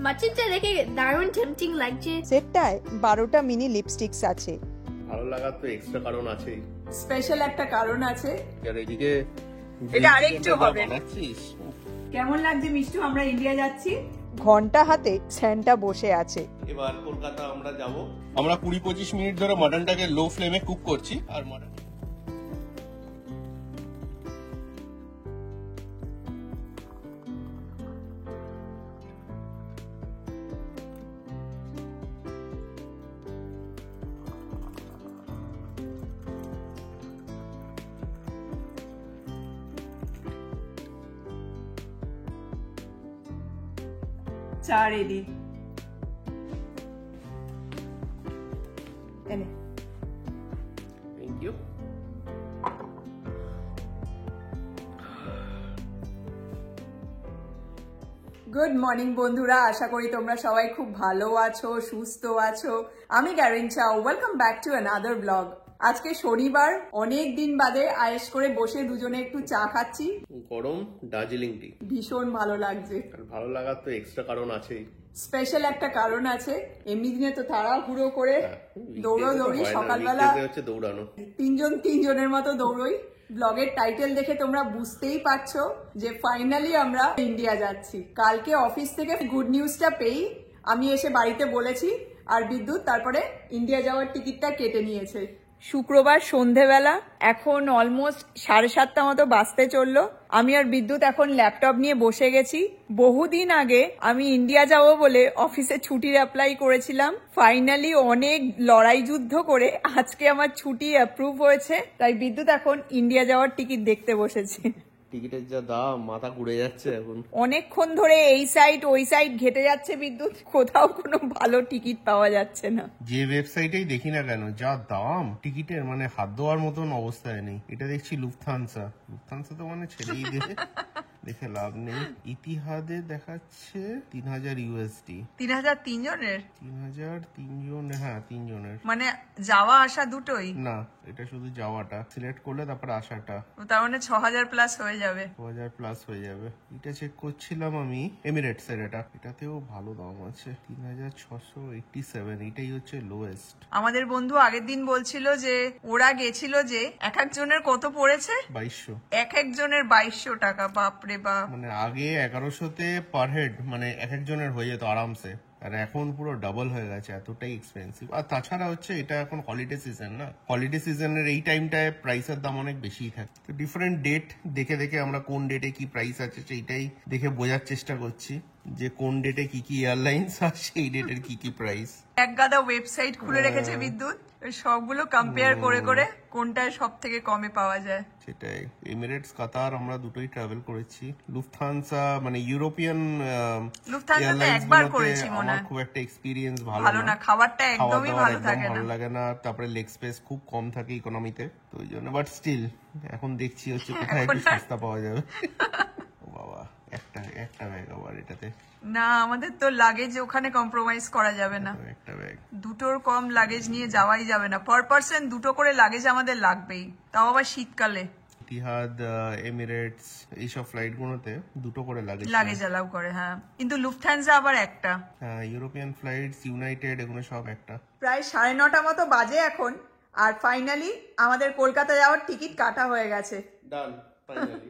মাচিনটা দেখে দারুণ টেম্পটিং লাগছে। সেটটায় 12টা মিনি লিপস্টিক্স আছে। ভালো লাগার তো এক্সট্রা কারণ আছেই। স্পেশাল একটা কারণ আছে। আর এদিকে এটা আরেকটু হবে। বানাচ্ছিস? কেমন লাগছে মিষ্টু? আমরা ইন্ডিয়া যাচ্ছি। ঘন্টা হাতে স্যান্টা বসে আছে। এবার কলকাতা আমরা যাব। আমরা 20-25 মিনিট ধরে মাটনটাকে লো ফ্লেমে কুক করছি। আর মাটন চা রেডি। এনে থ্যাংক ইউ। গুড মর্নিং বন্ধুরা, আশা করি তোমরা সবাই খুব ভালো আছো, সুস্থ আছো। আমি গ্যারিন চাও, welcome back to another blog. আজকে শনিবার, অনেক দিন বাদে আয়েশ করে বসে দুজনে একটু চা খাচ্ছি। গরম দার্জিলিং টি ভীষণ ভালো লাগছে। আর ভালো লাগার তো এক্সট্রা কারণ আছেই। স্পেশাল একটা কারণ আছে। এমনি দিনে তো তাড়াহুড়ো করে দৌড়ি সকালবেলা হচ্ছে দৌড়ানো। তিনজনের মতো দৌড়ই। ব্লগের টাইটেল দেখে তোমরা বুঝতেই পারছো যে ফাইনালি আমরা ইন্ডিয়া যাচ্ছি। কালকে অফিস থেকে গুড নিউজটা পেয়ে আমি এসে বাড়িতে বলেছি, আর বিদ্যুৎ তারপরে ইন্ডিয়া যাওয়ার টিকিটটা কেটে নিয়েছে। শুক্রবার সন্ধেবেলা, এখন অলমোস্ট 7:30 মতো বাজতে চললো। আমি আর বিদ্যুৎ এখন ল্যাপটপ নিয়ে বসে গেছি। বহুদিন আগে আমি ইন্ডিয়া যাব বলে অফিসে ছুটির অ্যাপ্লাই করেছিলাম। ফাইনালি অনেক লড়াই যুদ্ধ করে আজকে আমার ছুটি অ্যাপ্রুভ হয়েছে। তাই বিদ্যুৎ এখন ইন্ডিয়া যাওয়ার টিকিট দেখতে বসেছে। টিকিটের যা দাম, মাথা ঘুরে যাচ্ছে এখন। অনেকক্ষণ ধরে এই সাইড ওই সাইড ঘেটে যাচ্ছে বিদ্যুৎ, কোথাও কোনো ভালো টিকিট পাওয়া যাচ্ছে না। যে ওয়েবসাইটেই দেখি না কেন যা দাম টিকিটের, মানে হাত দেওয়ার মতন অবস্থায় নেই। এটা দেখছি লুফথানসা তো মানে ছেড়েই দেবে, দেখে লাভ নেই। ইতিহাদে দেখাচ্ছে 3000 ইউএসডি। 3000 তিনজনের? 3000 তিনজন, হ্যাঁ তিনজনের। মানে যাওয়া আসা দুটোই? না, এটা শুধু যাওয়াটা সিলেক্ট করলে তারপর আসাটা। তার মানে 6000 প্লাস হয়ে যাবে। 2000 প্লাস হয়ে যাবে। এটা চেক করছিলাম আমি এমিরেটস এর, এটাতেও ভালো দাম আছে 3687। এটাই হচ্ছে লোয়েস্ট। আমাদের বন্ধু আগের দিন বলছিল যে ওরা গেছিল, যে এক একজনের কত পড়েছে? 2200। এক একজনের 2200 টাকা। বাপরে বাপ। মানে আগে 1100-তে পার হেড, মানে এক একজনের হয়ে যেত আরামসে। আর এখন পুরো ডাবল হয়ে গেছে, এতটাই এক্সপেন্সিভ। আর তাছাড়া হচ্ছে এটা এখন হলিডে সিজন না, হলিডে সিজনের এই টাইমটায় প্রাইসের দাম অনেক বেশিই থাকে। তো ডিফারেন্ট ডেট দেখে দেখে আমরা কোন ডেটে কি প্রাইস আছে সেইটাই দেখে বোঝার চেষ্টা করছি যে কোন ডেটে কি কি এয়ারলাইন্স আর সেই ডেটের কি কি প্রাইস। এক গাদা ওয়েবসাইট খুলে রেখেছে বিদ্যুৎ, সবগুলো কম্পেয়ার করে করে কোনটায় সব থেকে কমে পাওয়া যায়। সেটাই। এমিরেটস, কাতার আমরা দুটোই ট্রাভেল করেছি। লুফথানসা মানে ইউরোপিয়ান একবার করেছি মনে হয়, খুব একটা এক্সপেরিয়েন্স ভালো না। খাবারটা একদমই ভালো থাকে না, ভালো লাগে না। তারপরে লেগ স্পেস খুব কম থাকে ইকোনমিতে, তো ওই জন্য। বাট স্টিল এখন দেখছি হচ্ছে কোথায় একটু সস্তা পাওয়া যাবে। ও বাবা, একটা ব্যাগ আবার এটাতে না, আমাদের তো লাগেজ ওখানে কম্প্রোমাইজ করা যাবে না। একটা ব্যাগ, দুটোর কম লাগেজ নিয়ে যাওয়াই যাবে না। পার পার্সন দুটো করে লাগেজ আমাদের লাগবেই, তাও আবার শীতকালে। ইতিহাদ, এমিরেটস এইসব ফ্লাইট গুলোতে দুটো করে লাগেজ অ্যালাউ করে, হ্যাঁ। কিন্তু লুফথানসা আবার একটা। হ্যাঁ, ইউরোপিয়ান ফ্লাইটস, ইউনাইটেড, এগুলো সব একটা। প্রায় 9:30 মতো বাজে এখন, আর ফাইনালি আমাদের কলকাতা যাওয়ার টিকিট কাটা হয়ে গেছে। ডান, ফাইনালি।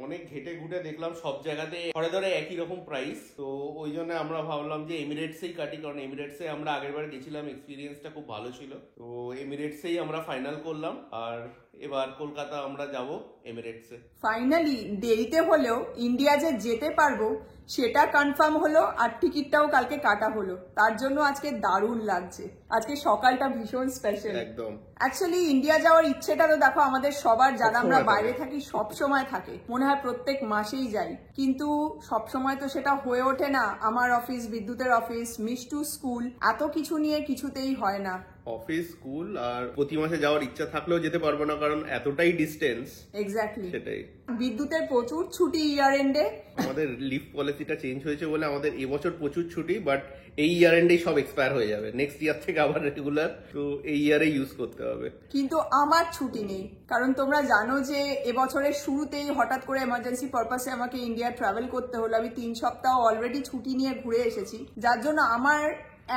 অনেক ঘেটে ঘুটে দেখলাম সব জায়গাতে ধরে ধরে একই রকম প্রাইস, তো ওই জন্য আমরা ভাবলাম যে এমিরেটসেই কাটি, কারণ এমিরেটসে আমরা আগেরবার গেছিলাম, এক্সপিরিয়েন্সটা খুব ভালো ছিল। তো এমিরেটসেই আমরা ফাইনাল করলাম, আর এবার কলকাতা আমরা যাব এমিরেটসে। ফাইনালি দেরিতে হলেও ইন্ডিয়া যে যেতে পারবো সেটা কনফার্ম হলো, আর টিকিটটাও কালকে কাটা হলো। তার জন্য আজকে দারুণ লাগছে। আজকে সকালটা ভীষণ স্পেশাল একদম। অ্যাকচুয়ালি ইন্ডিয়া যাওয়ার ইচ্ছেটা তো দেখো আমাদের সবার, যারা আমরা বাইরে থাকি সব সময় থাকে, মনে হয় প্রত্যেক মাসেই যাই, কিন্তু সব সময় তো সেটা হয়ে ওঠে না। আমার অফিস, বিদ্যুতের অফিস, মিষ্টু স্কুল, এত কিছু নিয়ে কিছুতেই হয় না। অফিস, স্কুল, আর প্রতি মাসে যাওয়ার ইচ্ছা থাকলেও যেতে পারবো না, কারণ এতটাই ডিস্টেন্স। এক্স্যাক্টলি সেটাই। বিদ্যুতের প্রচুর ছুটি ইয়ার এন্ডে। আমাদের লিভ পলিসিটা চেঞ্জ হয়েছে বলে আমাদের এবছর প্রচুর ছুটি, বাট এই ইয়ার এন্ডেই সব এক্সপায়ার হয়ে যাবে। নেক্সট ইয়ার থেকে আবার রেগুলার, তো এই ইয়ারে ইউজ করতে হবে। কিন্তু আমার ছুটি নেই, কারণ তোমরা জানো যে এবছরের শুরুতেই হঠাৎ করে এমার্জেন্সি পারপাসে আমাকে ইন্ডিয়া ট্রাভেল করতে হলো। আমি 3 সপ্তাহ অলরেডি ছুটি নিয়ে ঘুরে এসেছি, যার জন্য আমার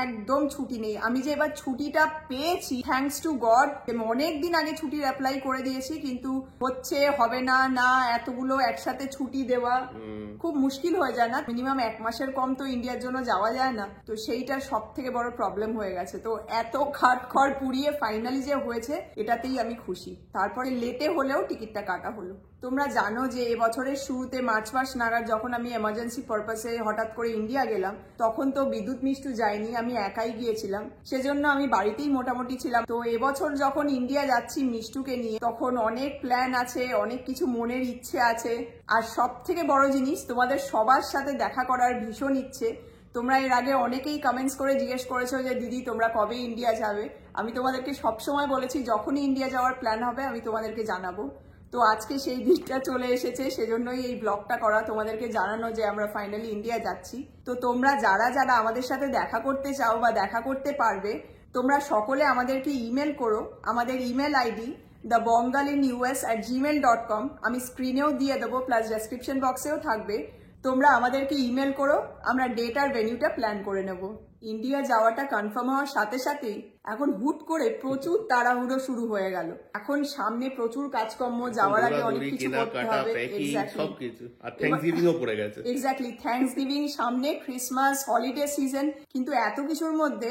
একদম ছুটি নেই। আমি যে এবার ছুটিটা পেয়েছি থ্যাঙ্কস টু গড। অনেক দিন আগে ছুটির অ্যাপ্লাই করে দিয়েছি, কিন্তু হচ্ছে হবে না, না এতগুলো একসাথে ছুটি দেওয়া খুব মুশকিল হয়ে যায় না? মিনিমাম 1 মাসের কম তো ইন্ডিয়ার জন্য যাওয়া যায় না, তো সেইটা সব থেকে বড় প্রবলেম হয়ে গেছে। তো এত খাটখড় পুড়িয়ে ফাইনালি যে হয়েছে এটাতেই আমি খুশি। তারপরে লেটে হলেও টিকিটটা কাটা হলো। তোমরা জানো যে এবছরের শুরুতে মার্চ মাস নাগাদ যখন আমি এমার্জেন্সি পারপাসে হঠাৎ করে ইন্ডিয়া গেলাম, তখন তো বিদ্যুৎ মিষ্টু যায়নি, আমি একাই গিয়েছিলাম, সেজন্য আমি বাড়িতেই মোটামুটি ছিলাম। তো এবছর যখন ইন্ডিয়া যাচ্ছি মিষ্টুকে নিয়ে, তখন অনেক প্ল্যান আছে, অনেক কিছু মনের ইচ্ছে আছে, আর সব থেকে বড় জিনিস তোমাদের সবার সাথে দেখা করার ভীষণ ইচ্ছে। তোমরা এর আগে অনেকেই কমেন্টস করে জিজ্ঞেস করেছো যে দিদি তোমরা কবে ইন্ডিয়া যাবে। আমি তোমাদেরকে সবসময় বলেছি যখনই ইন্ডিয়া যাওয়ার প্ল্যান হবে আমি তোমাদেরকে জানাবো। তো আজকে সেই দিনটা চলে এসেছে, সেজন্যই এই ব্লগটা করা, তোমাদেরকে জানানো যে আমরা ফাইনালি ইন্ডিয়া যাচ্ছি। তো তোমরা যারা যারা আমাদের সাথে দেখা করতে চাও বা দেখা করতে পারবে, তোমরা সকলে আমাদেরকে ইমেল করো। আমাদের ইমেল আইডি thebengalinus@gmail.com আমি স্ক্রিনেও দিয়ে দেবো, প্লাস ডেসক্রিপশন বক্সেও থাকবে। তোমরা আমাদেরকে ইমেল করো, আমরা ডেট আর ভেনিউটা প্ল্যান করে নেব। ইন্ডিয়া যাওয়াটা কনফার্ম হওয়ার সাথে সাথেই এখন হুট করে প্রচুর তাড়াহুড়ো শুরু হয়ে গেল। এখন সামনে প্রচুর কাজকর্ম, যাওয়ার আগে অনেক কিছু করতে হবে। এক্স্যাক্টলি, থ্যাঙ্কসগিভিং সামনে, ক্রিসমাস, হলিডে সিজন, কিন্তু এত কিছুর মধ্যে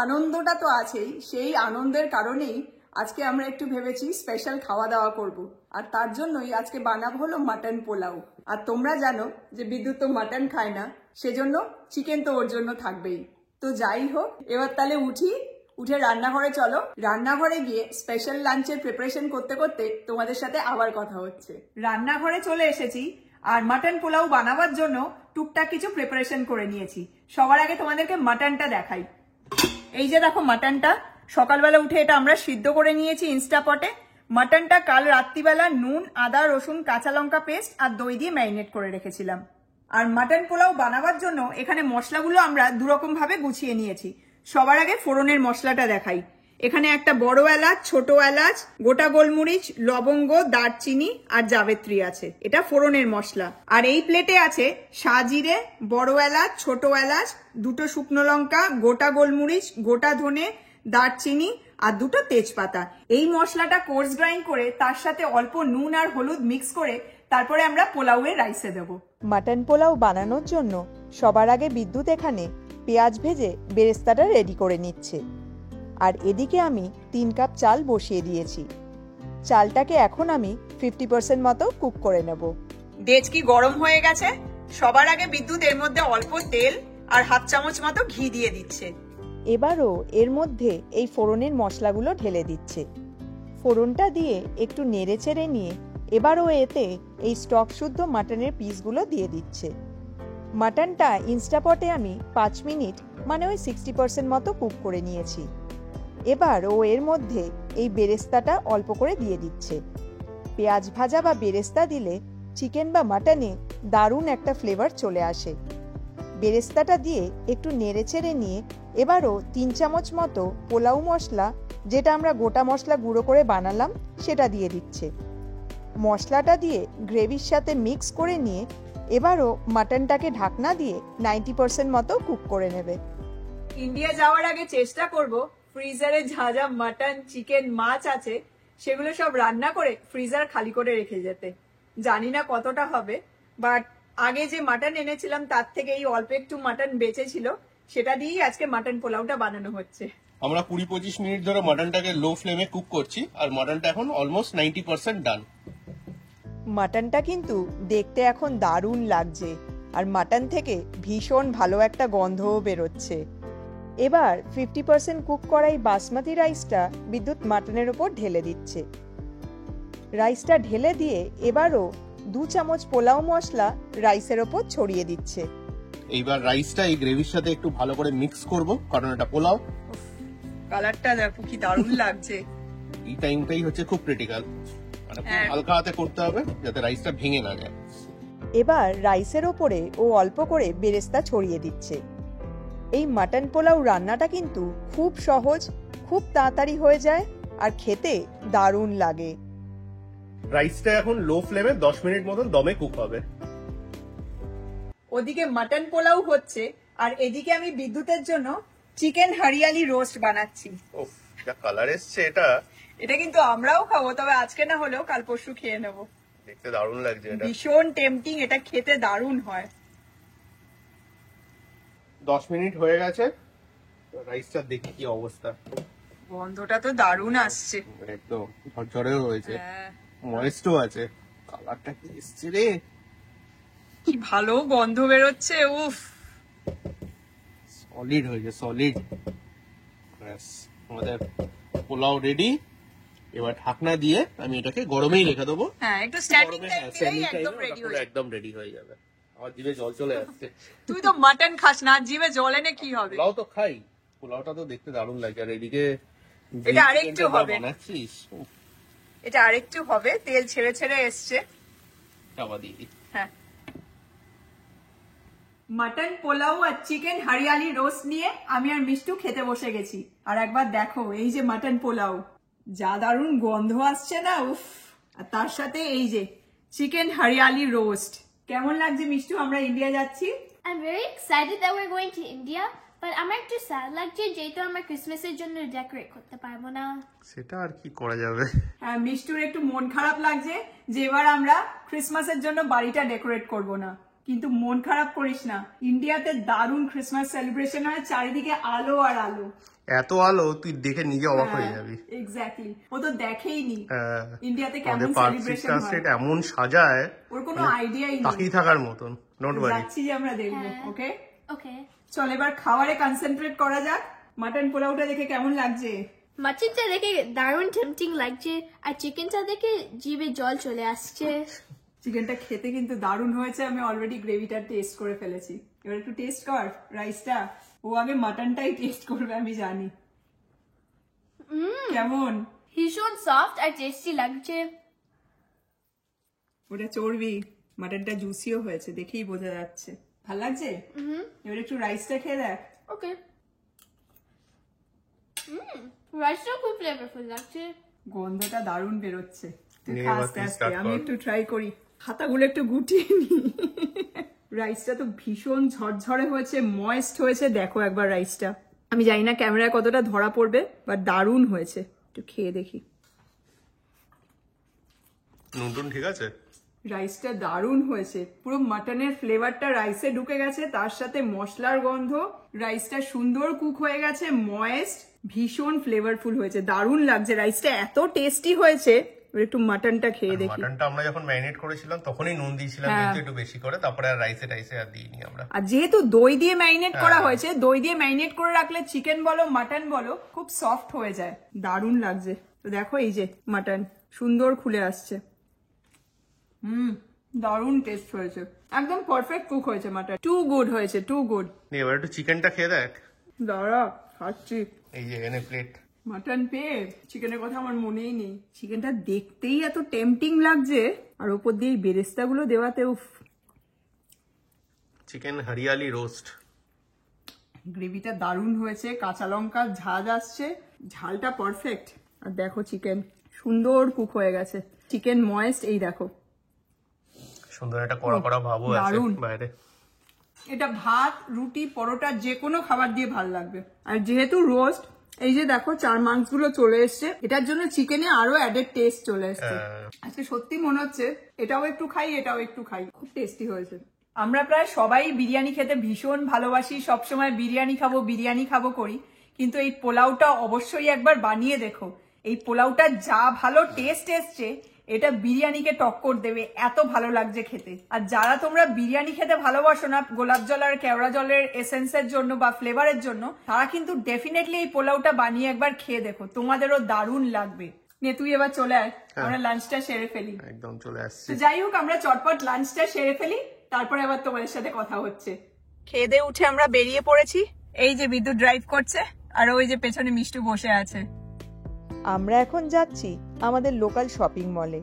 আনন্দটা তো আছেই। সেই আনন্দের কারণেই আজকে আমরা একটু ভেবেছি স্পেশাল খাওয়া দাওয়া করব, আর তার জন্যই আজকে বানাবো হলো মাটন পোলাও। আর তোমরা জানো যে বিদ্যুৎ তো মাটন খায় না, সেজন্য চিকেন তো ওর জন্য থাকবেই। তো যাই হোক, এবার তাহলে উঠে রান্নাঘরে চলো। রান্নাঘরে গিয়ে স্পেশাল লাঞ্চের প্রিপারেশন করতে করতে তোমাদের সাথে আবার কথা হচ্ছে। রান্নাঘরে চলে এসেছি, আর মাটন পোলাও বানাবার জন্য টুকটাক কিছু প্রিপারেশন করে নিয়েছি। সবার আগে তোমাদেরকে মাটনটা দেখাই। এই যে দেখো মাটনটা, সকালবেলা উঠে এটা আমরা সিদ্ধ করে নিয়েছি ইনস্টাপটে। মাটনটা কাল রাত্রিবেলা নুন, আদা, রসুন, কাঁচা লঙ্কা পেস্ট আর দই দিয়ে ম্যারিনেট করে রেখেছিলাম। আর মাটন পোলাও বানাবার জন্য এখানে মশলাগুলো আমরা দুরকম ভাবে গুছিয়ে নিয়েছি। সবার আগে ফোড়নের মশলাটা দেখাই। এখানে একটা বড় এলাচ, ছোট এলাচ, গোটা গোলমরিচ, লবঙ্গ, দারচিনি আর জাবেত্রী আছে, এটা ফোড়নের মশলা। আর এই প্লেটে আছে সাজিরে, বড় এলাচ, ছোট এলাচ, 2টো শুকনো লঙ্কা, গোটা গোলমরিচ, গোটা ধনে, দারচিনি আর 2টো তেজপাতা। এই মশলাটা কোর্স গ্রাইন্ড করে তার সাথে অল্প নুন আর হলুদ মিক্স করে তারপরে আমরা পোলাওয়ের রাইসে দেব। মাটন পোলাও বানানোর জন্য সবার আগে বিদ্যুৎ এখানে পেঁয়াজ ভেজে বেরেস্তাটা রেডি করে নিচ্ছে, আর এদিকে আমি 3 কাপ চাল বসিয়ে দিয়েছি। চালটাকে এখন আমি 50% মতো কুক করে নেব। ডেচকি গরম হয়ে গেছে। সবার আগে বিদ্যুৎ এর মধ্যে অল্প তেল আর 1/2 চামচ মতো ঘি দিয়ে দিচ্ছে। এবারও এর মধ্যে এই ফোড়নের মশলাগুলো ঢেলে দিচ্ছে। ফোড়নটা দিয়ে একটু নেড়ে চেড়ে নিয়ে এবারও এতে এই স্টক শুদ্ধ মাটনের পিসগুলো দিয়ে দিচ্ছে। মাটনটা ইনস্টাপটে আমি 5 মিনিট মানে ওই 60% মতো কুক করে নিয়েছি। এবার ও এর মধ্যে এই বেরেস্তাটা অল্প করে দিয়ে দিচ্ছে। পেঁয়াজ ভাজা বা বেরেস্তা দিলে চিকেন বা মাটনে দারুণ একটা ফ্লেভার চলে আসে। বেরেস্তাটা দিয়ে একটু নেড়ে চেড়ে নিয়ে এবারও 3 চামচ মতো পোলাও মশলা, যেটা আমরা গোটা মশলা গুঁড়ো করে বানালাম, সেটা দিয়ে দিচ্ছে। মশলাটা দিয়ে গ্রেভির সাথে মিক্স করে নিয়ে এবারও মাটনটাকে ঢাকনা দিয়ে 90% মতো কুক করে নেবে। ইন্ডিয়া যাওয়ার আগে চেষ্টা করব ফ্রিজারে যা যা মাটন, চিকেন, মাছ আছে সেগুলো সব রান্না করে ফ্রিজার খালি করে রেখে যেতে। জানি না কতটা হবে, বাট আগে যে মাটন এনেছিলাম তার থেকে এই অল্প একটু মাটন বেঁচে ছিল, সেটা দিয়েই আজকে মাটন পোলাওটা বানানো হচ্ছে। আমরা 20-25 মিনিট ধরে মাটনটাকে লো ফ্লেমে কুক করছি, আর মাটনটা এখন অলমোস্ট 90% ডান। মাটনটা কিন্তু দেখতে এখন দারুণ লাগছে, আর মাটন থেকে ভীষণ ভালো একটা গন্ধও বেরোচ্ছে। এবার 50% কুক করা এই বাসমতি রাইসটা বিদ্যুৎ মাটনের উপর ঢেলে দিচ্ছে। রাইসটা ঢেলে দিয়ে এবারও 2 চামচ পোলাও মশলা রাইসের ওপর ছড়িয়ে দিচ্ছে। এইবার রাইসটা এই গ্রেভির সাথে একটু ভালো করে মিক্স করব, কারণ এটা পোলাও। কালারটা দেখো কি দারুণ লাগছে। এই টাইমটাই হচ্ছে খুব ক্রিটিক্যাল। মানে হালকা হাতে করতে হবে যাতে রাইসটা ভেঙে না যায়। এবার রাইসের ওপরে ও অল্প করে বেরেস্তা ছড়িয়ে দিচ্ছে। এই মাটন পোলাও রান্নাটা কিন্তু খুব সহজ, খুব তাড়াতাড়ি হয়ে যায় আর খেতে দারুণ লাগে। রাইসটা এখন লো ফ্লেমে 10 মিনিট মতন দমে কুক হবে। ওদিকে মাটন পোলাও হচ্ছে আর এদিকে আমি বিদ্যুতের জন্য চিকেন হরিয়ালি রোস্ট বানাচ্ছি। ওফ, যা কালার এসছে এটা কিন্তু আমরাও খাবো, তবে আজকে না হলেও কাল পরশু খেয়ে নেবো। দেখতে দারুণ লাগছে এটা, ভীষণ টেম্পটিং, এটা খেতে দারুণ হয়। 10 মিনিট হয়ে গেছে, রাইসটা দেখি কি অবস্থা। গন্ধটা তো দারুণ আসছে, একদম ঝরঝরেও হয়েছে, ময়েস্টও আছে। কালারটা কি এসছে রে, কি ভালো গন্ধ বেরোচ্ছে। উফ, সলিড হয়েছে, সলিড। ব্যাস, আমাদের পোলাও রেডি। এবার ঢাকনা দিয়ে আমি এটাকে গরমেই রেখে দেবো। হ্যাঁ, একটু স্ট্যান্ডিং টাইম দিলেই একদম রেডি হয়ে যাবে। একদম রেডি হয়ে যাবে। আমার জিভে জল চলে আসছে। তুই তো মাটন খাস না, জিভে জল এনে কি হবে? পোলাও তো খাই, পোলাওটা তো দেখতে দারুণ লাগে। আর এদিকে এটা আরেকটু হবে, বানাচ্ছিস, এটা আরেকটু হবে। তেল ছেড়ে ছেড়ে এসছে। চাপা দিয়ে দিই। হ্যাঁ, মাটন পোলাও আর চিকেন হরিয়ালি রোস্ট নিয়ে আমি আর মিষ্টু খেতে বসে গেছি। আর একবার দেখো এই যে মাটন পোলাও, যা দারুণ গন্ধ আসছে না, উফ। আর তার সাথে এই যে চিকেন হরিয়ালি রোস্ট। কেমন লাগছে মিষ্টু, আমরা ইন্ডিয়া যাচ্ছি? I'm very excited that we're going to India, but আমার একটু স্যাড লাগছে যেহেতু আমরা ক্রিসমাসের জন্য ডেকোরেট করতে পারবো না। সেটা আর কি করা যাবে। হ্যাঁ, মিষ্টুর একটু মন খারাপ লাগছে যে এবার আমরা ক্রিসমাসের জন্য বাড়িটা ডেকোরেট করব না। কিন্তু মন খারাপ করিস না, ইন্ডিয়াতে দারুণ ক্রিসমাস সেলিব্রেশন হয়, চারিদিকে আলো আর আলো। এত আলো তুই দেখে নিজে অবাক হয়ে যাবি। এক্স্যাক্টলি, ও তো দেখেইনি ইন্ডিয়াতে কেমন সেলিব্রেশন হয়, এমন সাজায়, ওর কোনো আইডিয়াই নেই। তাকিয়ে থাকার মতন। ডোন্ট ওয়ারি, যাচ্ছি যে আমরা দেখবো। ওকে ওকে, চল এবার খাবারে কনসেন্ট্রেট করা যাক। মাটন পোলাওটা দেখে কেমন লাগছে? মাটনটা দেখে দারুণ টেম্পটিং লাগছে আর চিকেনটা দেখে জিভে জল চলে আসছে। চিকেনটা খেতে কিন্তু দারুণ হয়েছে, আমি অলরেডি গ্রেভিটা টেস্ট করে ফেলেছি। এবার একটু টেস্ট কর রাইসটা। ও আগে মাটনটাই টেস্ট করবে, আমি জানি। কেমন? ভীষণ সফট আর টেস্টি লাগছে। ওটা চর্বি, মাটনটা জুসিও হয়েছে, দেখেই বোঝা যাচ্ছে। ভাল লাগছে? এবার একটু রাইসটা খেয়ে দেখ। ওকে, রাইসটা খুব ফ্লেভারফুল লাগছে। গন্ধটা দারুণ বেরোচ্ছে। তুই নে, খা এবার আস্তে তুই আস্তে, start আমি কর। একটু ট্রাই করি। হাতাগুলো একটু গুটিয়ে নি। রাইসটা তো ভীষণ ঝরঝরে হয়েছে, ময়েস্ট হয়েছে। দেখো একবার রাইসটা, আমি জানি না ক্যামেরায় কতটা ধরা পড়বে, বাট দারুণ হয়েছে। একটু খেয়ে দেখি। নুন ঠিক আছে? রাইসটা দারুণ হয়েছে, পুরো মাটনের ফ্লেভারটা রাইসে ঢুকে গেছে, তার সাথে মশলার গন্ধ। রাইসটা সুন্দর কুক হয়ে গেছে, ময়েস্ট, ভীষণ ফ্লেভারফুল হয়েছে, দারুণ লাগছে। রাইসটা এত টেস্টি হয়েছে। একটু মাটনটা খেয়ে দেখি। মাটনটা আমরা যখন ম্যারিনেট করেছিলাম তখনই নুন দিয়েছিলাম কিন্তু একটু বেশি করে, তারপরে আর রাইসে টাইসে আর দিইনি আমরা। আর যেহেতু দই দিয়ে ম্যারিনেট করা হয়েছে, দই দিয়ে ম্যারিনেট করে রাখলে চিকেন বলো মাটন বলো খুব সফট হয়ে যায়, দারুণ লাগছে। তো দেখো এই যে মাটন সুন্দর খুলে আসছে। দারুণ টেস্ট হয়েছে, একদম পারফেক্ট কুক হয়েছে মাটন, টু গুড হয়েছে, টু গুড। এবার একটু চিকেনটা খেয়ে দেখ। দাঁড়া খাচ্ছি। এই যে এখানে প্লেট। মাটন পেয়ে চিকেনের কথা আমার মনেই নেই। চিকেনটা দেখতেই এত টেম্পটিং লাগছে, আর ওপর দিয়ে এই বেরেস্তাগুলো দেওয়াতে উফ। চিকেন হরিয়ালি রোস্ট, গ্রেভিটা দারুণ হয়েছে, কাঁচা লঙ্কার ঝাঁজ আসছে, ঝালটা পারফেক্ট। আর দেখো চিকেন সুন্দর কুক হয়ে গেছে, চিকেন ময়েস্ট। এই দেখো সুন্দর একটা কড়া কড়া ভাবও আছে দারুণ। বাইরে। এটা ভাত, রুটি, পরোটা যে কোনো খাবার দিয়ে ভালো লাগবে। আর যেহেতু রোস্ট, এই যে দেখো চার মাংসগুলো চলে এসছে, এটার জন্য চিকেনে আরো অ্যাডেড টেস্ট চলে এসছে। আজকে সত্যি মনে হচ্ছে এটাও একটু খাই, এটাও একটু খাই, খুব টেস্টি হয়েছে। আমরা প্রায় সবাই বিরিয়ানি খেতে ভীষণ ভালোবাসি, সবসময় বিরিয়ানি খাবো করি, কিন্তু এই পোলাওটা অবশ্যই একবার বানিয়ে দেখো। এই পোলাওটা যা ভালো টেস্ট এসছে, এটা বিরিয়ানিকে টক্কর দেবে, এত ভালো লাগছে খেতে। আর যারা তোমরা বিরিয়ানি খেতে ভালোবাসো না গোলাপ জল আর কেওড়া জলের এসেন্সের জন্য বা ফ্লেভারের জন্য, তারা কিন্তু ডেফিনেটলি এই পোলাওটা বানিয়ে একবার খেয়ে দেখো, তোমাদেরও দারুণ লাগবে। নে তুই এবার চলে আয়, আমরা লাঞ্চটা সেরে ফেলি। একদম চলে আসছে। যাই হোক, আমরা চটপট লাঞ্চটা সেরে ফেলি, তারপরে আবার তোমাদের সাথে কথা হচ্ছে। খেয়ে দিয়ে উঠে আমরা বেরিয়ে পড়েছি। এই যে বিদ্যুৎ ড্রাইভ করছে, আর ওই যে পেছনে মিষ্টু বসে আছে। আমরা এখন যাচ্ছি আমাদের লোকাল শপিং মলে।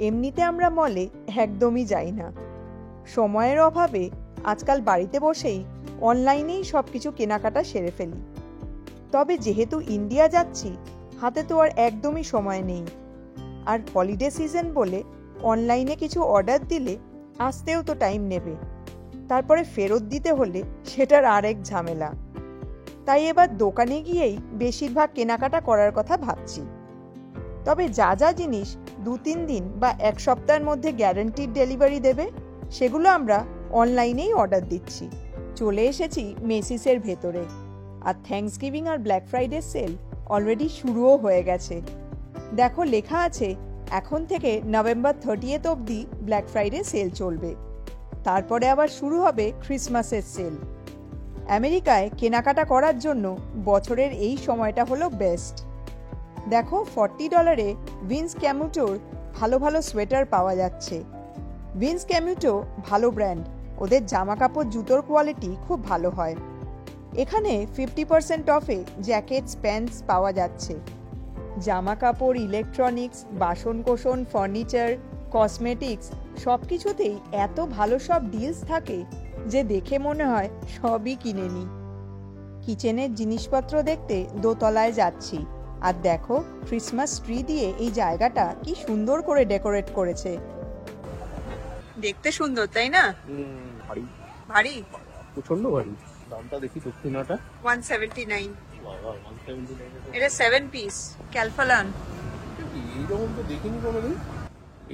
এমনিতে আমরা মলে একদমই যাই না। সময়ের অভাবে আজকাল বাড়িতে বসেই অনলাইনেই সব কিছু কেনাকাটা সেরে ফেলি। তবে যেহেতু ইন্ডিয়া যাচ্ছি, হাতে তো আর একদমই সময় নেই। আর হলিডে সিজন বলে অনলাইনে কিছু অর্ডার দিলে আসতেও তো টাইম নেবে, তারপরে ফেরত দিতে হলে সেটার আরেক ঝামেলা। তাই এবার দোকানে গিয়েই বেশিরভাগ কেনাকাটা করার কথা ভাবছি। তবে যা যা জিনিস 2-3 দিন বা 1 সপ্তাহের মধ্যে গ্যারান্টিড ডেলিভারি দেবে, সেগুলো আমরা অনলাইনেই অর্ডার দিচ্ছি। চলে এসেছি মেসিসের ভেতরে, আর থ্যাঙ্কসগিভিং আর ব্ল্যাক ফ্রাইডে সেল অলরেডি শুরুও হয়ে গেছে। দেখো, লেখা আছে এখন থেকে নভেম্বর 30 অবধি ব্ল্যাক ফ্রাইডে সেল চলবে, তারপরে আবার শুরু হবে ক্রিসমাসের সেল। আমেরিকায় কেনাকাটা করার জন্য বছরের এই সময়টা হলো বেস্ট। দেখো, $40 ভিন্স ক্যামুটোর ভালো ভালো সোয়েটার পাওয়া যাচ্ছে। ভিন্স ক্যামুটো ভালো ব্র্যান্ড, ওদের জামা কাপড় জুতোর কোয়ালিটি খুব ভালো হয়। এখানে 50% অফে জ্যাকেটস প্যান্টস পাওয়া যাচ্ছে। জামা কাপড়, ইলেকট্রনিক্স, বাসনকোসন, ফার্নিচার, কসমেটিক্স সব কিছুতেই এত ভালো সব ডিলস থাকে যে দেখে মনে হয় সবই কিনে নিই। কিচেনের জিনিসপত্র দেখতে দোতলায় যাচ্ছি, আর দেখো ক্রিসমাস ট্রি দিয়ে এই জায়গাটা কি সুন্দর করে ডেকোরেট করেছে। দেখতে সুন্দর, তাই না? ভারী, ভারী, প্রচন্ড ভারী। দামটা দেখি দক্ষিণাটা 179। বাবা, 179 এটা 7 পিস ক্যালফালান। এইরকম তো দেখিনি কোনোদিন।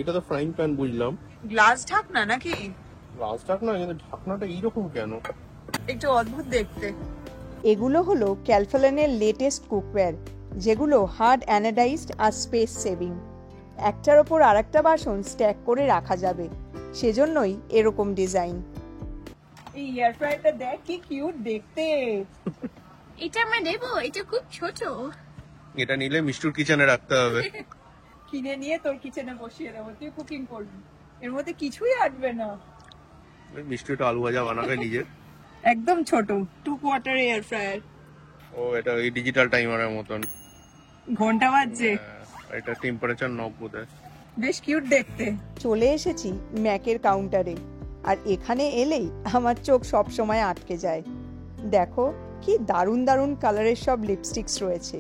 এটা তো ফ্রাইং প্যান বুঝলাম, গ্লাস ঢাকনা নাকি? গ্লাস ঢাকনা, কিন্তু ঢাকনাটা এইরকম কেন? একটু অদ্ভুত দেখতে। এগুলো হলো ক্যালফালানের লেটেস্ট কুকওয়্যার, যেগুলো হার্ড অ্যানাডাইজড আর স্পেস সেভিং। একটার ওপর আরেকটা বাসন স্ট্যাক করে রাখা যাবে, সেজন্যই এরকম ডিজাইন। এই এয়ার ফ্রায়ারটা দেখ কি কিউট দেখতে। এটা আমরা নেবো, এটা খুব ছোট। এটা নিলে মিষ্টুর কিচেনে রাখতে হবে। কিনে নিয়ে তোর কিচেনে বসিয়ে দেবো, তুই কুকিং করবি, এর মধ্যে কিছুই আটবে না। মিষ্টু একটু আলু ভাজা বানাবে নিজের। একদম ছোট 2 কোয়ার্টার এয়ার ফ্রায়ার। ও, এটা ওই ডিজিটাল টাইমারের মতন। ঘন্টা বাজছে। এটা টেম্পারেচার নব বোধহয়। বেশ কিউট দেখতে। চলে এসেছি ম্যাকের কাউন্টারে, আর এখানে এলেই আমার চোখ সব সময় আটকে যায়। দেখো কি দারুণ দারুণ কালারের সব লিপস্টিক্স রয়েছে।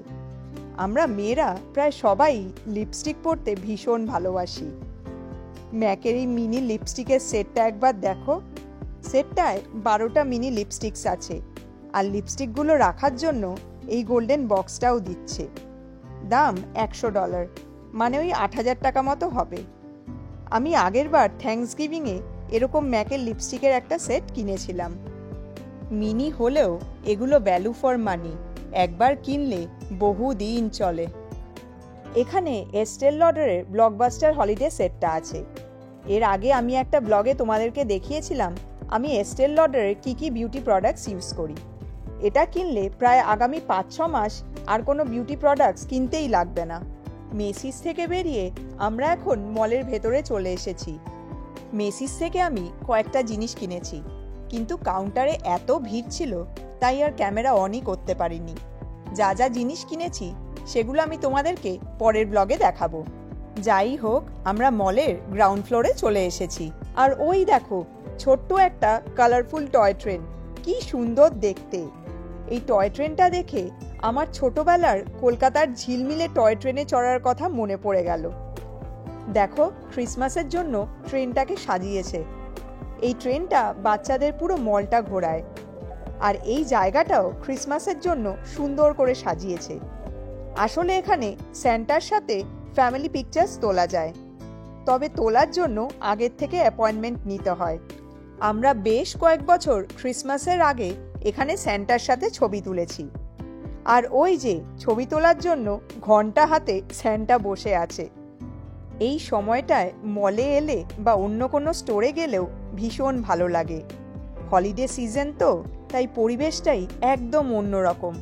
আমরা মেয়েরা প্রায় সবাই লিপস্টিক পরতে ভীষণ ভালোবাসি। ম্যাকের এই মিনি লিপস্টিকের সেটটা একবার দেখো। সেটটায় 12টা মিনি লিপস্টিক্স আছে, আর লিপস্টিকগুলো রাখার জন্য এই গোল্ডেন বক্সটাও দিচ্ছে। দাম $100, মানে ওই 8,000 টাকা মতো হবে। আমি আগেরবার থ্যাঙ্কসগিভিংয়ে এরকম ম্যাকের লিপস্টিকের একটা সেট কিনেছিলাম। মিনি হলেও এগুলো ভ্যালু ফর মানি, একবার কিনলে বহুদিন চলে। এখানে এস্টেল লডারের ব্লকবাস্টার হলিডে সেটটা আছে। এর আগে আমি একটা ব্লগে তোমাদেরকে দেখিয়েছিলাম আমি এস্টেল লডারের কি কি বিউটি প্রোডাক্টস ইউজ করি। এটা কিনলে প্রায় আগামী 5-6 মাস আর কোনো বিউটি প্রোডাক্টস কিনতেই লাগবে না। মেসিস থেকে বেরিয়ে আমরা এখন মলের ভেতরে চলে এসেছি। মেসিস থেকে আমি কয়েকটা জিনিস কিনেছি, কিন্তু কাউন্টারে এত ভিড় ছিল তাই আর ক্যামেরা অনই করতে পারিনি। যা যা জিনিস কিনেছি সেগুলো আমি তোমাদেরকে পরের ব্লগে দেখাবো। যাই হোক, আমরা মলের গ্রাউন্ড ফ্লোরে চলে এসেছি, আর ওই দেখো ছোট্ট একটা কালারফুল টয় ট্রেন, কি সুন্দর দেখতে। এই টয় ট্রেনটা দেখে আমার ছোটবেলার কলকাতার ঝিলমিলে টয় ট্রেনে চড়ার কথা মনে পড়ে গেল। দেখো, ক্রিসমাসের জন্য ট্রেনটাকে সাজিয়েছে। এই ট্রেনটা বাচ্চাদের পুরো মলটা ঘোরায়, আর এই জায়গাটাও ক্রিসমাসের জন্য সুন্দর করে সাজিয়েছে। আসলে এখানে স্যান্টার সাথে ফ্যামিলি পিকচার্স তোলা যায়, তবে তোলার জন্য আগের থেকে অ্যাপয়েন্টমেন্ট নিতে হয়। আমরা বেশ কয়েক বছর ক্রিসমাসের আগে এখানে স্যান্টার সাথে ছবি তুলেছি, আর ওই যে ছবি তোলার জন্য ঘন্টা হাতে স্যান্টা বসে আছে। এই সময়টায় মলে এলে বা অন্য কোনো স্টোরে গেলেও ভীষণ ভালো লাগে। হলিডে সিজন তো, তাই পরিবেশটাই একদম অন্যরকম।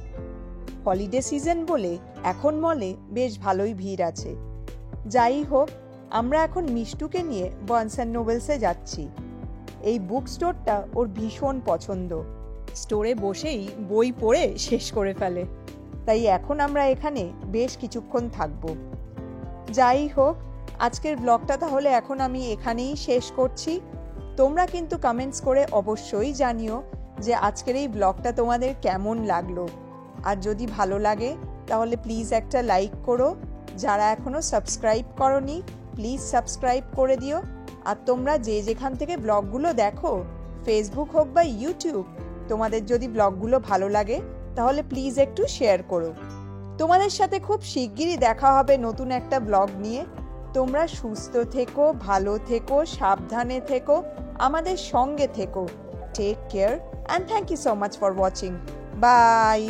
হলিডে সিজন বলে এখন মলে বেশ ভালোই ভিড় আছে। যাই হোক, আমরা এখন মিষ্টুকে নিয়ে বার্নস অ্যান্ড নোবেলসে যাচ্ছি। এই বুক স্টোরটা ওর ভীষণ পছন্দ, স্টোরে বসেই বই পড়ে শেষ করে ফেলে, তাই এখন আমরা এখানে বেশ কিছুক্ষণ থাকবো। যাই হোক, আজকের ব্লগটা তাহলে এখন আমি এখানেই শেষ করছি। তোমরা কিন্তু কমেন্টস করে অবশ্যই জানিও যে আজকের এই ব্লগটা তোমাদের কেমন লাগলো। আর যদি ভালো লাগে তাহলে প্লিজ একটা লাইক করো। যারা এখনও সাবস্ক্রাইব করোনি প্লিজ সাবস্ক্রাইব করে দিও। আর তোমরা যে যেখান থেকে ব্লগগুলো দেখো, ফেসবুক হোক বা ইউটিউব, তোমাদের যদি ব্লগগুলো ভালো লাগে তাহলে প্লিজ একটু শেয়ার করো। তোমাদের সাথে খুব শিগগিরই দেখা হবে নতুন একটা ব্লগ নিয়ে। তোমরা সুস্থ থেকো, ভালো থেকো, সাবধানে থেকো, আমাদের সঙ্গে থেকো। Take care and thank you so much for watching. By.